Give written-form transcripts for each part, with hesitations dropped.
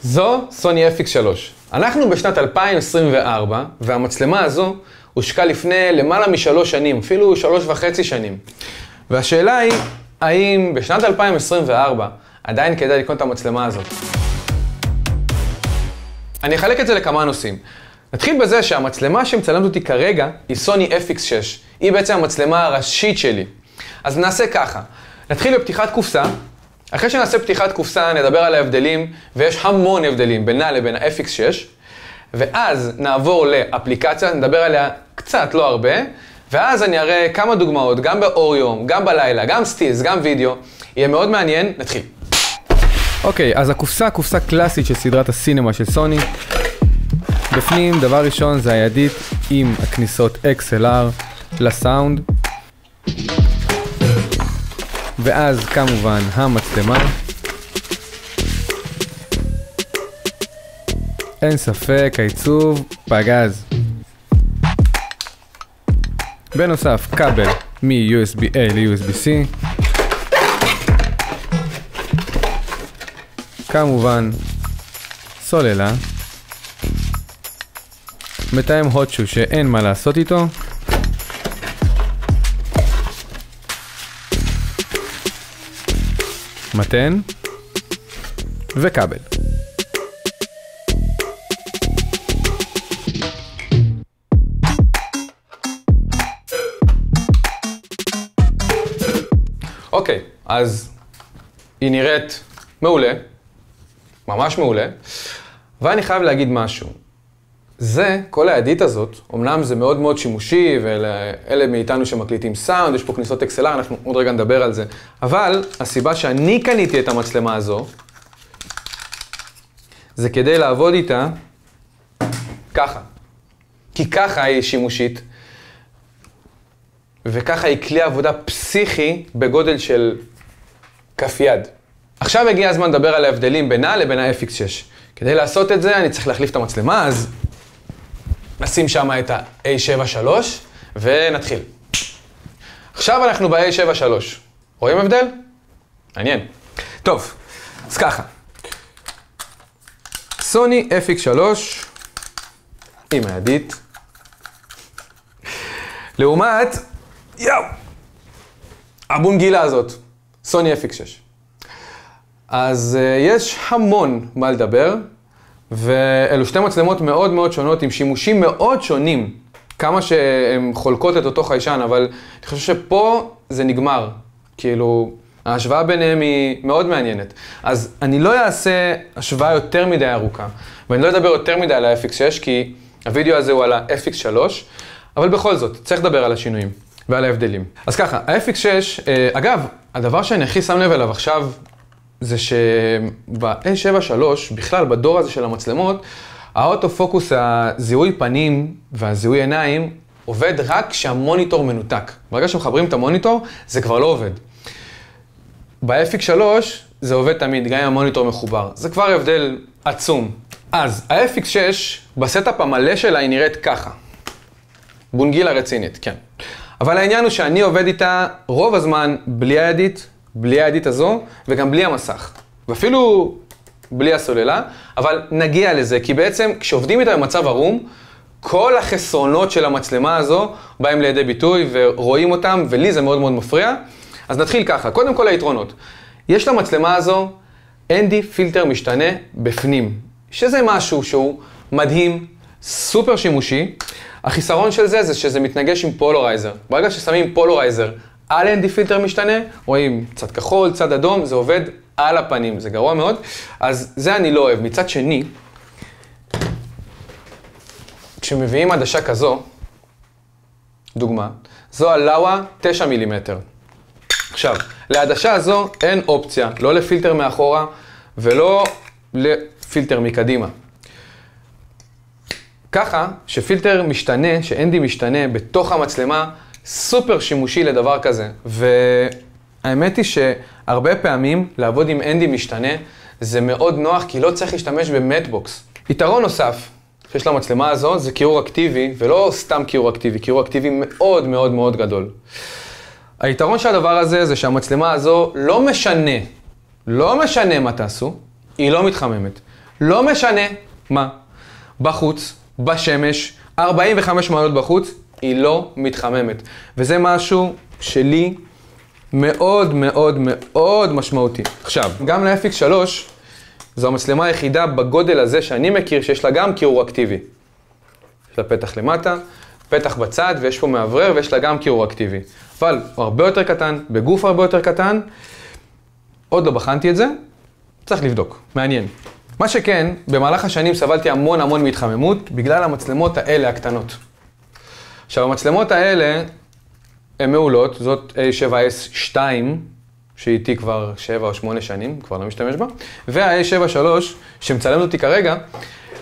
זו סוני FX3. אנחנו בשנת 2024, והמצלמה הזו הושקה לפני למעלה מ3 שנים, אפילו 3.5 שנים. והשאלה היא, האם בשנת 2024 עדיין כדאי לקנות את המצלמה הזאת? אני אחלק את זה לכמה נושאים. נתחיל בזה שהמצלמה שמצלמת אותי כרגע היא סוני FX6. היא בעצם המצלמה הראשית שלי. אז נעשה ככה. נתחיל בפתיחת קופסה. אחרי שנעשה פתיחת קופסה נדבר על ההבדלים, ויש המון הבדלים בינה לבין ה-FX6. ואז נעבור לאפליקציה, נדבר עליה קצת, לא הרבה. ואז אני אראה כמה דוגמאות, גם באור יום, גם בלילה, גם סטילס, גם וידאו. יהיה מאוד מעניין, נתחיל. אוקיי, אז הקופסה, קופסה קלאסית של סדרת הסינמה של סוני. בפנים, דבר ראשון זה הידית עם הכניסות XLR לסאונד. ואז כמובן המצלמה. אין ספק, העיצוב פגז. בנוסף, כבל מ-USB-A ל-USB-C. כמובן, סוללה. מתאם הוטשו שאין מה לעשות איתו. מתן. וכבל. אוקיי, אז היא נראית מעולה. ממש מעולה. ואני חייב להגיד משהו. זה, כל הידית הזאת, אמנם זה מאוד מאוד שימושי, ואלה מאיתנו שמקליטים סאונד, יש פה כניסות XLR, אנחנו עוד רגע נדבר על זה. אבל הסיבה שאני קניתי את המצלמה הזו, זה כדי לעבוד איתה ככה. כי ככה היא שימושית, וככה היא כלי עבודה פסיכי בגודל של כף יד. עכשיו הגיע הזמן לדבר על ההבדלים בינה לבין ה-FX6. כדי לעשות את זה אני צריך להחליף את המצלמה, אז נשים שם את ה-A73 ונתחיל. עכשיו אנחנו ב-A73. רואים הבדל? מעניין. טוב, אז ככה. סוני FX3 עם הידית. לעומת, הבונגילה הזאת, סוני FX6. אז יש המון מה לדבר, ואלו שתי מצלמות מאוד מאוד שונות, עם שימושים מאוד שונים, כמה שהן חולקות את אותו חיישן, אבל אני חושב שפה זה נגמר. כאילו, ההשוואה ביניהם היא מאוד מעניינת. אז אני לא אעשה השוואה יותר מדי ארוכה, ואני לא אדבר יותר מדי על ה-FX6, כי הוידאו הזה הוא על ה-FX3, אבל בכל זאת, צריך לדבר על השינויים ועל ההבדלים. אז ככה, ה-FX6, אגב, הדבר שאני הכי שם לב אליו עכשיו, זה שב-A73, בכלל בדור הזה של המצלמות, האוטו-פוקוס, הזיהוי פנים והזיהוי עיניים, עובד רק כשהמוניטור מנותק. ברגע שמחברים את המוניטור, זה כבר לא עובד. ב-FX3 זה עובד תמיד, גם אם המוניטור מחובר. זה כבר הבדל עצום. אז ה-FX6, בסטאפ המלא שלה היא נראית ככה. בונגילה רצינית, כן. אבל העניין הוא שאני עובד איתה רוב הזמן בלי הידית, בלי הידית הזו, וגם בלי המסך. ואפילו בלי הסוללה, אבל נגיע לזה, כי בעצם כשעובדים איתה במצב ערום, כל החסרונות של המצלמה הזו באים לידי ביטוי ורואים אותם, ולי זה מאוד מאוד מפריע. אז נתחיל ככה, קודם כל היתרונות. יש למצלמה הזו ND פילטר משתנה בפנים, שזה משהו שהוא מדהים, סופר שימושי. החיסרון של זה שזה מתנגש עם פולורייזר. ברגע ששמים פולורייזר על ND פילטר משתנה, רואים צד כחול, צד אדום, זה עובד על הפנים, זה גרוע מאוד. אז זה אני לא אוהב. מצד שני, כשמביאים עדשה כזו, דוגמה, זו הלאווה 9 מילימטר. עכשיו, לעדשה הזו אין אופציה, לא לפילטר מאחורה ולא לפילטר מקדימה. ככה שפילטר משתנה, ש-ND משתנה בתוך המצלמה, סופר שימושי לדבר כזה. והאמת היא שהרבה פעמים לעבוד עם ND משתנה זה מאוד נוח, כי לא צריך להשתמש במטבוקס. יתרון נוסף שיש למצלמה הזו זה קירור אקטיבי, ולא סתם קירור אקטיבי, קירור אקטיבי מאוד מאוד מאוד גדול. היתרון של הדבר הזה זה שהמצלמה הזו לא משנה מה תעשו, היא לא מתחממת. לא משנה מה, בחוץ, בשמש, 45 מעלות בחוץ, היא לא מתחממת. וזה משהו שלי מאוד מאוד מאוד משמעותי. עכשיו, גם ל-FX3, זו המצלמה היחידה בגודל הזה שאני מכיר שיש לה גם קירור אקטיבי. יש לה פתח למטה, פתח בצד, ויש פה מאוורר, ויש לה גם קירור אקטיבי. אבל הוא הרבה יותר קטן, בגוף הרבה יותר קטן. עוד לא בחנתי את זה, צריך לבדוק, מעניין. מה שכן, במהלך השנים סבלתי המון מהתחממות, בגלל המצלמות האלה הקטנות. עכשיו, המצלמות האלה הן מעולות, זאת A7S2, שאיתי כבר 7 או 8 שנים, כבר לא משתמש בה, וה-A7 III, שמצלמת אותי כרגע,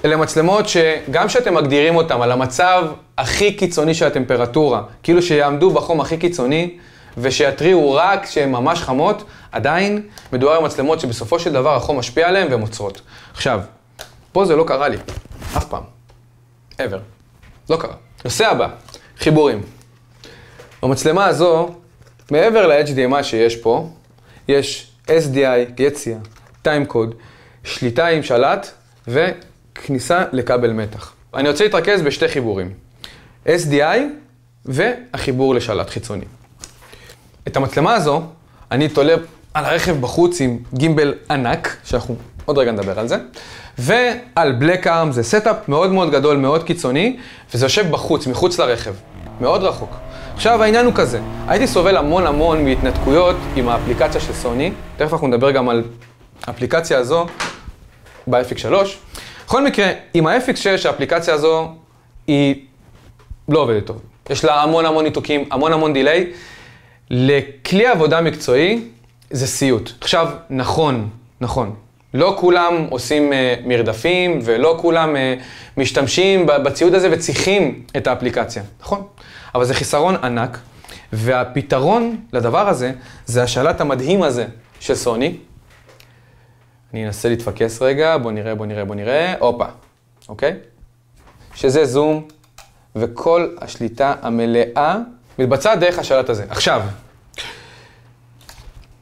אלה מצלמות שגם שאתם מגדירים אותם על המצב הכי קיצוני של הטמפרטורה, כאילו שיעמדו בחום הכי קיצוני, ושיתריעו רק כשהן ממש חמות, עדיין מדובר במצלמות שבסופו של דבר החום משפיע עליהן והן עוצרות. עכשיו, פה זה לא קרה לי, אף פעם, ever, לא קרה. נושא הבא, חיבורים. במצלמה הזו, מעבר ל-HDMI שיש פה, יש SDI, יציאה, טיימקוד, שליטה עם שלט וכניסה לכבל מתח. אני רוצה להתרכז בשתי חיבורים, SDI והחיבור לשלט חיצוני. את המצלמה הזו אני תולה על הרכב בחוץ עם גימבל ענק, שאנחנו עוד רגע נדבר על זה, ועל בלק ארם זה סטאפ מאוד גדול, מאוד קיצוני, וזה יושב בחוץ, מחוץ לרכב, מאוד רחוק. עכשיו העניין הוא כזה, הייתי סובל המון מהתנתקויות עם האפליקציה של סוני, תכף אנחנו נדבר גם על האפליקציה הזו ב-FX3. בכל מקרה, עם ה-FX6 האפליקציה הזו היא לא עובדת טוב. יש לה המון ניתוקים, המון דיליי. לכלי עבודה מקצועי זה סיוט. עכשיו, נכון, לא כולם עושים מרדפים ולא כולם משתמשים בציוד הזה וצריכים את האפליקציה, נכון? אבל זה חיסרון ענק, והפתרון לדבר הזה זה השלט המדהים הזה של סוני. אני אנסה להתפקס רגע, בוא נראה, הופה, אוקיי? שזה זום, וכל השליטה המלאה מתבצעת דרך השלט הזה. עכשיו,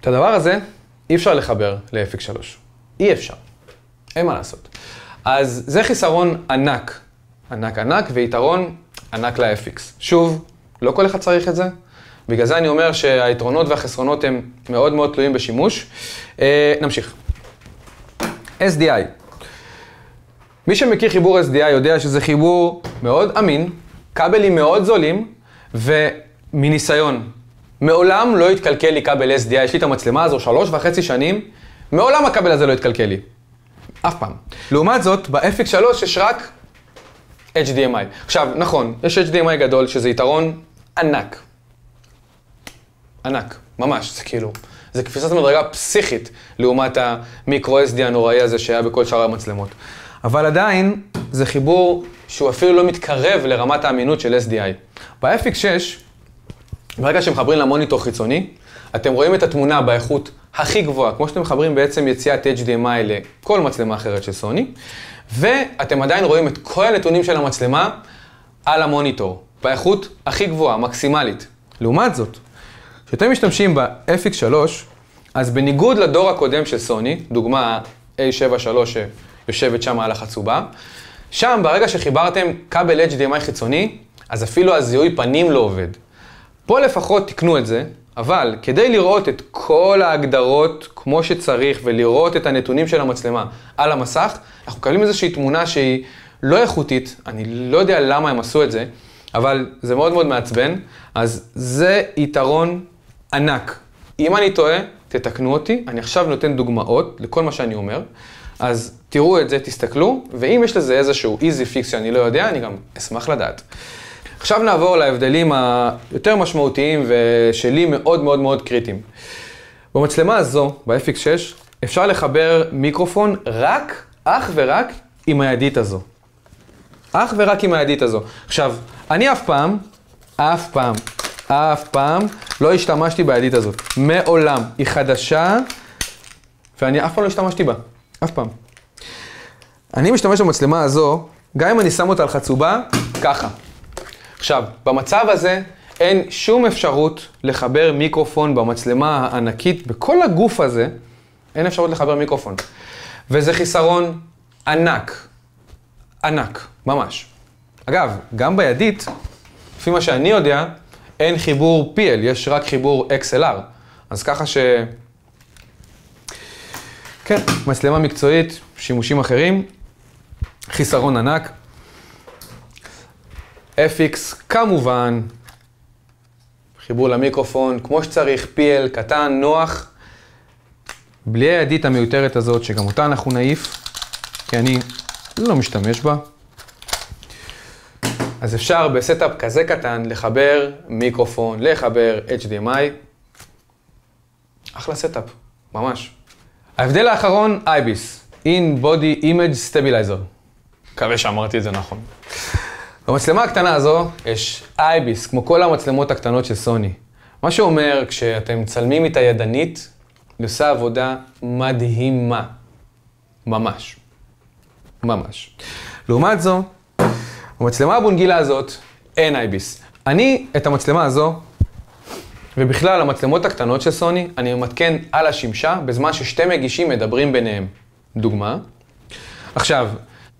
את הדבר הזה אי אפשר לחבר ל-FX3. אי אפשר. אין מה לעשות. אז זה חיסרון ענק, ויתרון ענק ל-FX. שוב, לא כל אחד צריך את זה. בגלל זה אני אומר שהיתרונות והחסרונות הם מאוד תלויים בשימוש. נמשיך. SDI. מי שמכיר חיבור SDI יודע שזה חיבור מאוד אמין, כבלים מאוד זולים, ומניסיון. מעולם לא התקלקל לי כבל SDI, יש לי את המצלמה הזו 3.5 שנים, מעולם הכבל הזה לא התקלקל לי. אף פעם. לעומת זאת, ב-FX3 יש רק HDMI. עכשיו, נכון, יש HDMI גדול, שזה יתרון ענק. ענק, ממש, זה כאילו, זה קפיצת מדרגה פסיכית, לעומת המיקרו SD הנוראי הזה שהיה בכל שאר המצלמות. אבל עדיין, זה חיבור שהוא אפילו לא מתקרב לרמת האמינות של SDI. ב-FX6, ברגע שמחברים למוניטור חיצוני, אתם רואים את התמונה באיכות הכי גבוהה, כמו שאתם מחברים בעצם יציאת HDMI לכל מצלמה אחרת של סוני, ואתם עדיין רואים את כל הנתונים של המצלמה על המוניטור, באיכות הכי גבוהה, מקסימלית. לעומת זאת, כשאתם משתמשים ב-FX3, אז בניגוד לדור הקודם של סוני, דוגמה A7 III שיושבת שם על החצובה, שם ברגע שחיברתם כבל HDMI חיצוני, אז אפילו הזיהוי פנים לא עובד. פה לפחות תקנו את זה, אבל כדי לראות את כל ההגדרות כמו שצריך ולראות את הנתונים של המצלמה על המסך, אנחנו מקבלים איזושהי תמונה שהיא לא איכותית, אני לא יודע למה הם עשו את זה, אבל זה מאוד מעצבן, אז זה יתרון ענק. אם אני טועה, תתקנו אותי, אני עכשיו נותן דוגמאות לכל מה שאני אומר, אז תראו את זה, תסתכלו, ואם יש לזה איזשהו easy fix שאני לא יודע, אני גם אשמח לדעת. עכשיו נעבור להבדלים היותר משמעותיים ושלי מאוד קריטיים. במצלמה הזו, ב-FX6, אפשר לחבר מיקרופון אך ורק עם הידית הזו. אך ורק עם הידית הזו. עכשיו, אני אף פעם לא השתמשתי בידית הזאת. מעולם. היא חדשה, ואני אף פעם לא השתמשתי בה. אף פעם. אני משתמש במצלמה הזו, גם אם אני שם אותה על חצובה, ככה. עכשיו, במצב הזה אין שום אפשרות לחבר מיקרופון במצלמה הענקית, בכל הגוף הזה אין אפשרות לחבר מיקרופון. וזה חיסרון ענק. ענק, ממש. אגב, גם בידית, לפי מה שאני יודע, אין חיבור PL, יש רק חיבור XLR. אז ככה ש... כן, מצלמה מקצועית, שימושים אחרים, חיסרון ענק. FX, כמובן, חיבור למיקרופון, כמו שצריך, PL, קטן, נוח, בלי הידית המיותרת הזאת, שגם אותה אנחנו נעיף, כי אני לא משתמש בה. אז אפשר בסטאפ כזה קטן לחבר מיקרופון, לחבר HDMI. אחלה סטאפ, ממש. ההבדל האחרון, IBIS, In Body Image Stabilizer. מקווה שאמרתי את זה נכון. במצלמה הקטנה הזו יש IBIS, כמו כל המצלמות הקטנות של סוני. מה שאומר, כשאתם מצלמים איתה ידנית, היא עושה עבודה מדהימה. ממש. ממש. לעומת זו, במצלמה הבונגילה הזאת אין IBIS. אני את המצלמה הזו, ובכלל המצלמות הקטנות של סוני, אני ממתקן על השמשה בזמן ששתי מגישים מדברים ביניהם. דוגמה. עכשיו,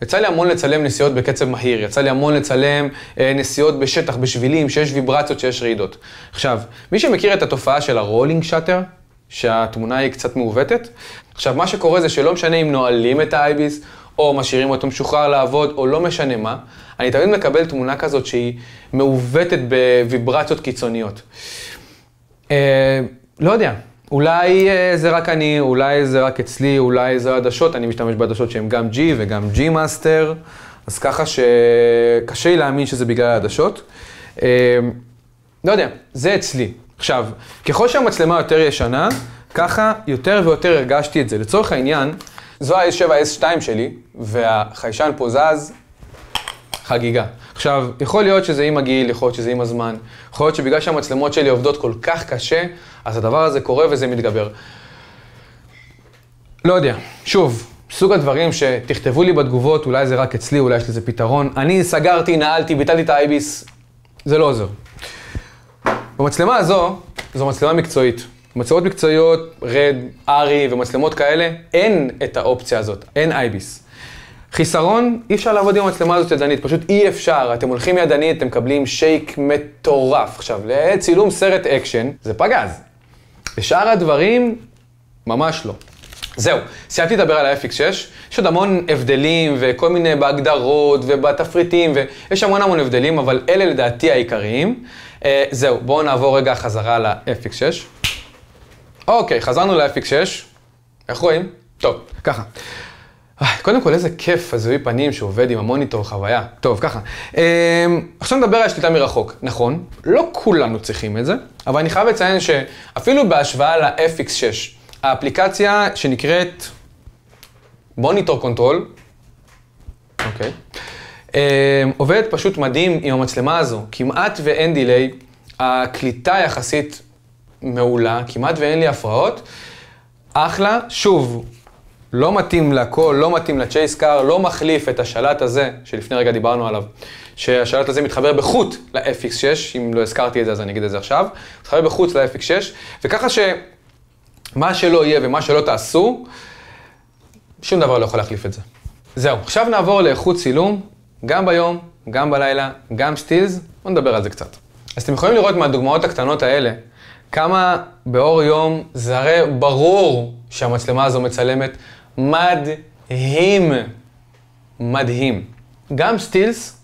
יצא לי המון לצלם נסיעות בקצב מהיר, יצא לי המון לצלם נסיעות בשטח, בשבילים, שיש ויברציות, שיש רעידות. עכשיו, מי שמכיר את התופעה של הרולינג שטר, שהתמונה היא קצת מעוותת, עכשיו, מה שקורה זה שלא משנה אם נועלים את ה-IBIS, או משאירים אותו משוחרר לעבוד, או לא משנה מה, אני תמיד מקבל תמונה כזאת שהיא מעוותת בוויברציות קיצוניות. לא יודע, אולי זה רק אני, אולי זה רק אצלי, אולי זה עדשות, אני משתמש בעדשות שהן גם G וגם G Master, אז ככה שקשה לי להאמין שזה בגלל העדשות. לא יודע, זה אצלי. עכשיו, ככל שהמצלמה יותר ישנה, ככה יותר ויותר הרגשתי את זה. לצורך העניין, זו ה-S7, S2 שלי, והחיישן פה זז, חגיגה. עכשיו, יכול להיות שזה עם הגיל, יכול להיות שזה עם הזמן, יכול להיות שבגלל שהמצלמות שלי עובדות כל כך קשה, אז הדבר הזה קורה וזה מתגבר. לא יודע. שוב, סוג הדברים שתכתבו לי בתגובות, אולי זה רק אצלי, אולי יש לזה פתרון. אני סגרתי, נעלתי, ביטלתי את ה-IBIS, זה לא עוזר. במצלמה הזו, זו מצלמה מקצועית. במצלמות מקצועיות, רד, ארי ומצלמות כאלה, אין את האופציה הזאת, אין IBIS. חיסרון, אי אפשר לעבוד עם המצלמה הזאת ידנית, פשוט אי אפשר. אתם הולכים ידנית, אתם מקבלים שייק מטורף. עכשיו, לצילום סרט אקשן, זה פגז. בשאר הדברים, ממש לא. זהו, סיימתי לדבר על ה-FX6, יש עוד המון הבדלים וכל מיני בהגדרות ובתפריטים, ויש המון הבדלים, אבל אלה לדעתי העיקריים. זהו, בואו נעבור רגע חזרה ל-FX6. אוקיי, חזרנו ל-FX6. איך רואים? טוב, ככה. קודם כל, איזה כיף הזיהוי פנים שעובד עם המוניטור, חוויה. טוב, ככה. עכשיו נדבר על שליטה מרחוק. נכון, לא כולנו צריכים את זה, אבל אני חייב לציין שאפילו בהשוואה ל-FX6, האפליקציה שנקראת מוניטור קונטרול, אוקיי, עובדת פשוט מדהים עם המצלמה הזו. כמעט ואין דיליי, הקליטה יחסית מעולה, כמעט ואין לי הפרעות. אחלה, שוב, לא מתאים לכל, לא מתאים לצ'ייס קאר, לא מחליף את השלט הזה, שלפני רגע דיברנו עליו, שהשלט הזה מתחבר בחוט ל-FX6, אם לא הזכרתי את זה אז אני אגיד את זה עכשיו, מתחבר בחוט ל-FX6, וככה שמה שלא יהיה ומה שלא תעשו, שום דבר לא יכול להחליף את זה. זהו, עכשיו נעבור לאיכות צילום, גם ביום, גם בלילה, גם סטילס, בואו נדבר על זה קצת. אז אתם יכולים לראות מהדוגמאות הקטנות האלה, כמה באור יום זה הרי ברור שהמצלמה הזו מצלמת מדהים. מדהים. גם סטילס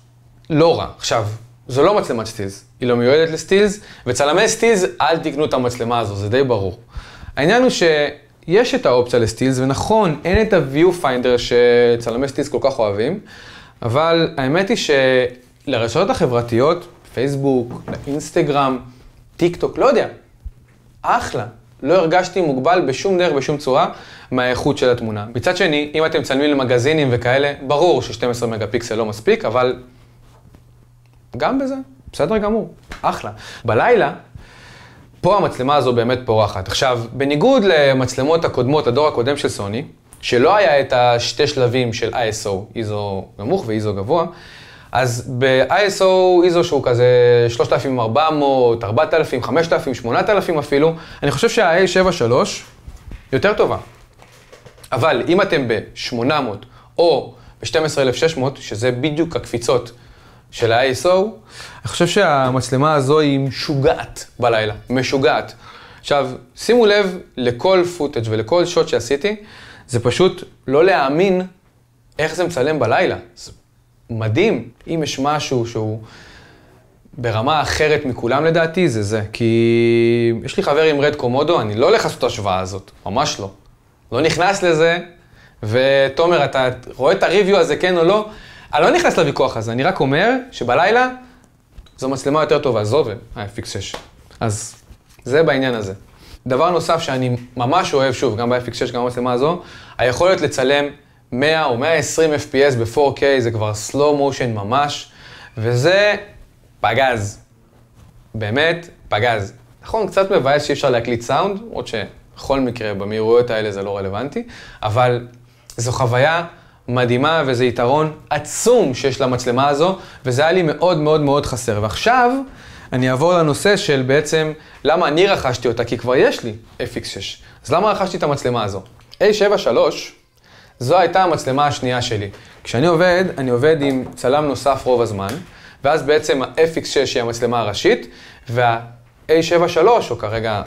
לא רע. עכשיו, זו לא מצלמת סטילס, היא לא מיועדת לסטילס, וצלמי סטילס אל תקנו את המצלמה הזו, זה די ברור. העניין הוא שיש את האופציה לסטילס, ונכון, אין את ה-viewfinder שצלמי סטילס כל כך אוהבים, אבל האמת היא שלרשתות החברתיות, פייסבוק, לאינסטגרם, טיק טוק, לא יודע, אחלה. לא הרגשתי מוגבל בשום דרך, בשום צורה, מהאיכות של התמונה. מצד שני, אם אתם מצלמים למגזינים וכאלה, ברור ש12 מגה פיקסל לא מספיק, אבל גם בזה, בסדר גמור, אחלה. בלילה, פה המצלמה הזו באמת פורחת. עכשיו, בניגוד למצלמות הקודמות, הדור הקודם של סוני, שלא היה את השתי שלבים של ISO, איזו נמוך ואיזו גבוה, אז ב-ISO, איזו שהוא כזה 3400, 4000, 5000, 8000 אפילו, אני חושב שה-A73 יותר טובה. אבל אם אתם ב-800 או ב-12600, שזה בדיוק הקפיצות של ה-ISO, אני חושב שהמצלמה הזו היא משוגעת בלילה, משוגעת. עכשיו, שימו לב לכל פוטאג' ולכל שוט שעשיתי, זה פשוט לא להאמין איך זה מצלם בלילה. זה מדהים. אם יש משהו שהוא ברמה אחרת מכולם לדעתי, זה זה. כי יש לי חבר עם רד קומודו, אני לא הולך לעשות את ההשוואה הזאת, ממש לא. לא נכנס לזה, ותומר, אתה רואה את הריוויו הזה, כן או לא? אני לא נכנס לוויכוח הזה, אני רק אומר שבלילה זו מצלמה יותר טובה, זו ה-FX6. אז זה בעניין הזה. דבר נוסף שאני ממש אוהב, שוב, גם ב-FX6, גם במצלמה הזו, היכולת לצלם 100 או 120 FPS ב-4K, זה כבר slow motion ממש, וזה פגז. באמת, פגז. נכון, קצת מבאס שאי אפשר להקליט סאונד, עוד שבכל מקרה במהירויות האלה זה לא רלוונטי, אבל זו חוויה מדהימה וזה יתרון עצום שיש למצלמה הזו, וזה היה לי מאוד מאוד מאוד חסר. ועכשיו אני אעבור לנושא של בעצם למה אני רכשתי אותה, כי כבר יש לי FX6. אז למה רכשתי את המצלמה הזו? A7 III, זו הייתה המצלמה השנייה שלי. כשאני עובד, אני עובד עם צלם נוסף רוב הזמן, ואז בעצם ה-FX6 היא המצלמה הראשית, וה-A7 III, או כרגע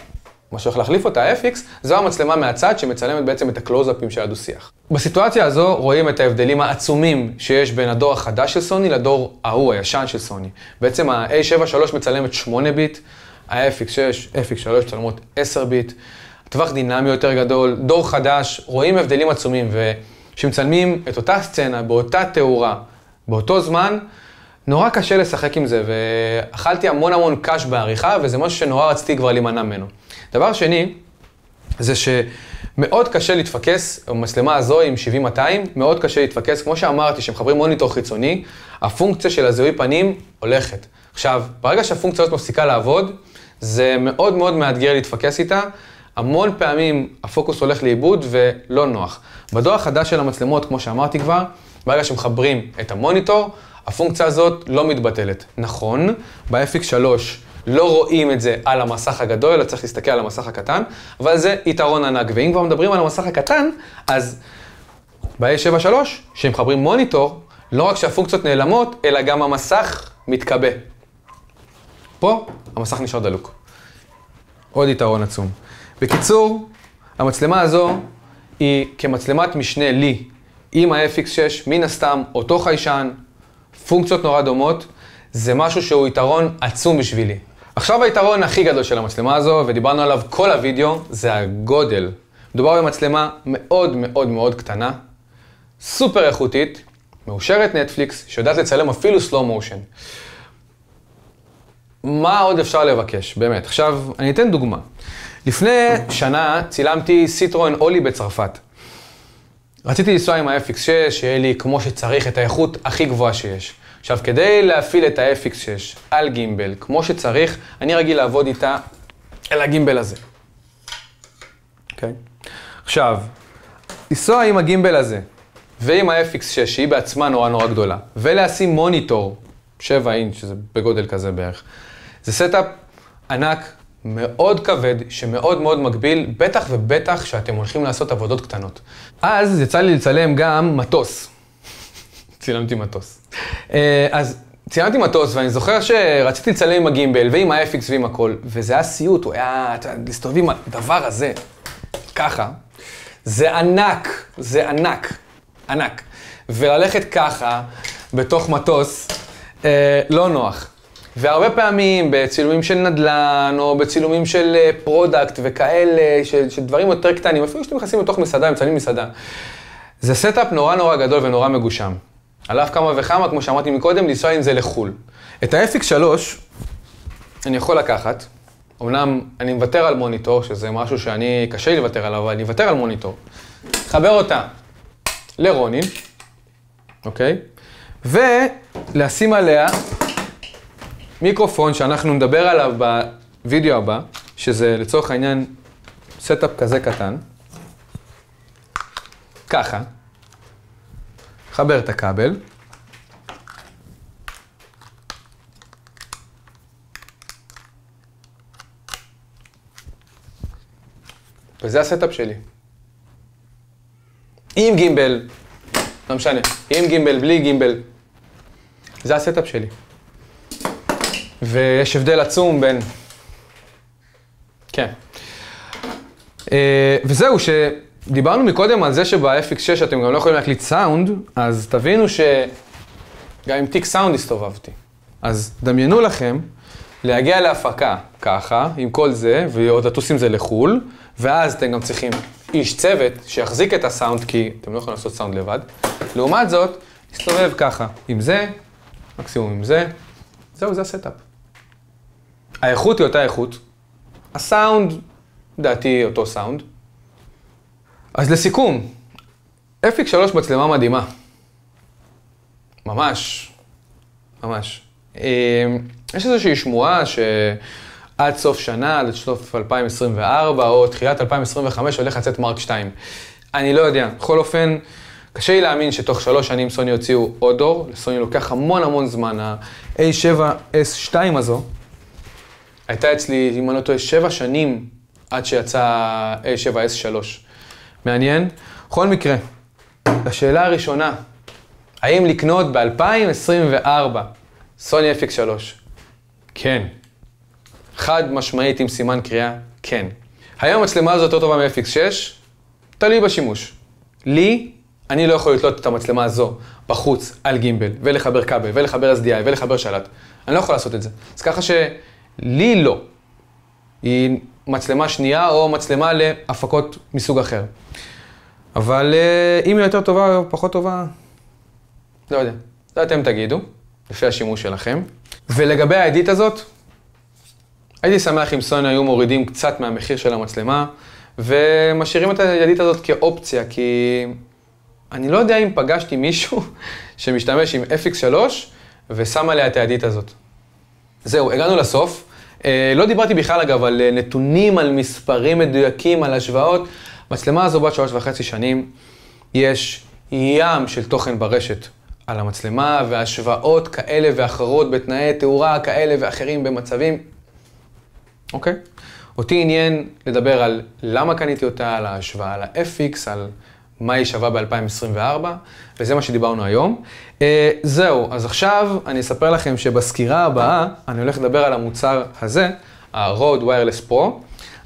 מה שהולך להחליף אותה, ה-FX, זו המצלמה מהצד שמצלמת בעצם את הקלוז-אפים של הדו-שיח. בסיטואציה הזו רואים את ההבדלים העצומים שיש בין הדור החדש של סוני לדור ההוא, הישן של סוני. בעצם ה-A7 III מצלמת 8 ביט, ה-FX6, FX3 מצלמות 10 ביט, טווח דינמי יותר גדול, דור חדש, רואים הבדלים עצומים, וכשמצלמים את אותה סצנה, באותה תאורה, באותו זמן, נורא קשה לשחק עם זה, ואכלתי המון קש בעריכה, וזה משהו שנורא רציתי כבר להימנע ממנו. דבר שני, זה שמאוד קשה להתפקס, במצלמה הזו עם 70-200, מאוד קשה להתפקס, כמו שאמרתי, שמחברים מוניטור חיצוני, הפונקציה של הזיהוי פנים הולכת. עכשיו, ברגע שהפונקציה הזאת מפסיקה לעבוד, זה מאוד מאוד מאתגר להתפקס איתה, המון פעמים הפוקוס הולך לאיבוד ולא נוח. בדור החדש של המצלמות, כמו שאמרתי כבר, ברגע שמחברים את המוניטור, הפונקציה הזאת לא מתבטלת. נכון, ב-FX3 לא רואים את זה על המסך הגדול, אלא צריך להסתכל על המסך הקטן, אבל זה יתרון ענק. ואם כבר מדברים על המסך הקטן, אז ב-A7 III, שהם מחברים מוניטור, לא רק שהפונקציות נעלמות, אלא גם המסך מתקבע. פה המסך נשאר דלוק. עוד יתרון עצום. בקיצור, המצלמה הזו היא כמצלמת משנה לי, עם ה-FX6, מן הסתם, אותו חיישן, פונקציות נורא דומות, זה משהו שהוא יתרון עצום בשבילי. עכשיו היתרון הכי גדול של המצלמה הזו, ודיברנו עליו כל הוידאו, זה הגודל. מדובר במצלמה מאוד מאוד מאוד קטנה, סופר איכותית, מאושרת נטפליקס, שיודעת לצלם אפילו slow motion. מה עוד אפשר לבקש? באמת. עכשיו, אני אתן דוגמה. לפני שנה צילמתי סיטרואן אולי בצרפת. רציתי לנסוע עם ה-FX6, שיהיה לי כמו שצריך את האיכות הכי גבוהה שיש. עכשיו, כדי להפעיל את ה-FX6 על גימבל, כמו שצריך, אני רגיל לעבוד איתה על הגימבל הזה. אוקיי? עכשיו, לנסוע עם הגימבל הזה, ועם ה-FX6, שהיא בעצמה נורא גדולה, ולשים מוניטור, 7 אינץ', שזה בגודל כזה בערך, זה סטאפ ענק, מאוד כבד, שמאוד מאוד מגביל, בטח ובטח שאתם הולכים לעשות עבודות קטנות. אז יצא לי לצלם גם מטוס. צילמתי מטוס. אז צילמתי מטוס, ואני זוכר שרציתי לצלם עם הגימבל, ועם ה-FX ועם הכל, וזה היה סיוט, הוא היה, להסתובב עם הדבר הזה, ככה. זה ענק, זה ענק, ענק. וללכת ככה, בתוך מטוס, לא נוח. והרבה פעמים בצילומים של נדל"ן, או בצילומים של פרודקט וכאלה, של דברים יותר קטנים, אפילו שאתם נכנסים לתוך מסעדה, מצלמים מסעדה. זה סטאפ נורא גדול ונורא מגושם. עליו כמה וכמה, כמו שאמרתי מקודם, לנסוע עם זה לחול. את ה-FX3 אני יכול לקחת, אמנם אני מוותר על מוניטור, שזה משהו שאני קשה לי לוותר עליו, אבל אני מוותר על מוניטור. חבר אותה לרונין, אוקיי? ולשים עליה מיקרופון שאנחנו נדבר עליו בווידאו הבא, שזה לצורך העניין סטאפ כזה קטן. ככה. חבר את הכבל. וזה הסטאפ שלי. עם גימבל, לא משנה, עם גימבל, בלי גימבל. זה הסטאפ שלי. ויש הבדל עצום בין... כן. וזהו, שדיברנו מקודם על זה שב-FX6 אתם גם לא יכולים להקליט סאונד, אז תבינו שגם עם תיק סאונד הסתובבתי. אז דמיינו לכם להגיע להפקה ככה, עם כל זה, ועוד לטוס עם זה לחול, ואז אתם גם צריכים איש צוות שיחזיק את הסאונד, כי אתם לא יכולים לעשות סאונד לבד. לעומת זאת, הסתובב ככה, עם זה, מקסימום עם זה, זהו, זה הסטאפ. האיכות היא אותה איכות, הסאונד, דעתי אותו סאונד. אז לסיכום, FX3 מצלמה מדהימה. ממש, ממש. יש איזושהי שמועה שעד סוף שנה, עד סוף 2024 או תחילת 2025 הולך לצאת מרק 2. אני לא יודע, בכל אופן, קשה לי להאמין שתוך 3 שנים סוני הוציאו עוד דור, לסוני לוקח המון זמן, ה-A7S2 הזו, הייתה אצלי, אם אני לא טועה, 7 שנים עד שיצא A7S3. מעניין? בכל מקרה, לשאלה הראשונה, האם לקנות ב-2024 סוני FX3? כן. חד משמעית עם סימן קריאה, כן. היום המצלמה הזו יותר טובה מ-FX6, תלוי בשימוש. לי, אני לא יכול לתלות את המצלמה הזו בחוץ על גימבל, ולחבר כבל, ולחבר SDI, ולחבר שלט. אני לא יכול לעשות את זה. אז ככה שלי לא. היא מצלמה שנייה או מצלמה להפקות מסוג אחר. אבל אם היא יותר טובה או פחות טובה, לא יודע. זה אתם תגידו, לפי השימוש שלכם. ולגבי האדיט הזאת, הייתי שמח אם סוני היו מורידים קצת מהמחיר של המצלמה, ומשאירים את האדיט הזאת כאופציה, כי אני לא יודע אם פגשתי מישהו שמשתמש עם FX3 ושם עליה את האדיט הזאת. זהו, הגענו לסוף. לא דיברתי בכלל אגב על נתונים, על מספרים מדויקים, על השוואות. מצלמה הזו בת 3.5 שנים, יש ים של תוכן ברשת על המצלמה, והשוואות כאלה ואחרות בתנאי תאורה כאלה ואחרים במצבים. אוקיי? אותי עניין לדבר על למה קניתי אותה, על ההשוואה, על ה-FX, על מה היא שווה ב-2024, וזה מה שדיברנו היום. זהו, אז עכשיו אני אספר לכם שבסקירה הבאה אני הולך לדבר על המוצר הזה, ה-Rode Wireless Pro.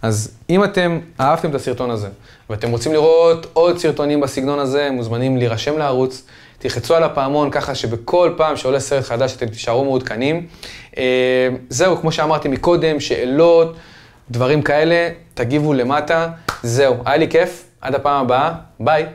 אז אם אתם אהבתם את הסרטון הזה, ואתם רוצים לראות עוד סרטונים בסגנון הזה, מוזמנים להירשם לערוץ, תלחצו על הפעמון ככה שבכל פעם שעולה סרט חדש אתם תישארו מעודכנים. זהו, כמו שאמרתי מקודם, שאלות, דברים כאלה, תגיבו למטה. זהו, היה לי כיף, עד הפעם הבאה, ביי.